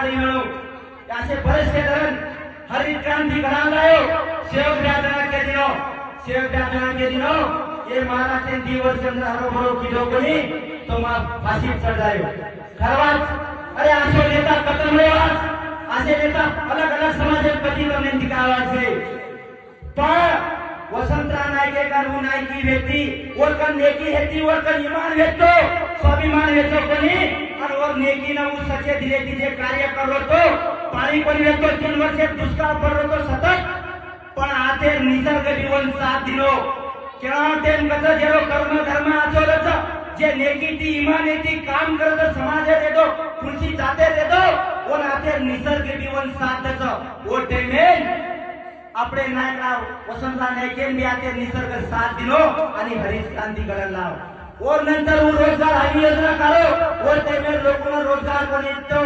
अंगनवाड़ी मिळो असे बरेचसे धरण हरित क्रांति घडाला सेवक व्याजना के दिनो ये महाराष्ट्र दिवस चंद्र हरोभरो किलो कोणी तो मा फाशी चढायो खरवाच अरे असे नेता कतम आज असे नेता अलग अलग समाज कधी करणे दिखावाच है पण वसंतराव नाईक काढू नाईकी व्यक्ती वरकन नेकी हेती वरकन इमान वेतो स्वाभिमान वेतो कोणी आणि वर नेकी न उसचे दिले तिचे कार्य करतो पाणी पण वेतो 3 वर्ष दुष्काळ पडतो सतत पण आते निसर्ग जीवन साथ दिलो केव्हा ते कच जेरो कर्म धर्म आचरच जे नेकी ती इमान येती काम करत समाज देतो खुशी जाते देतो व आते निसर्ग जीवन साथ देतो वो टेमेन अपने नायकराव वसंतराव नाईके बी आते निसर्ग साथ दिलो आणि हरित क्रांती करायला लाव और नंतर वो रोजगार हमी योजना काढो और ते लोकांना रोजगार पण येतो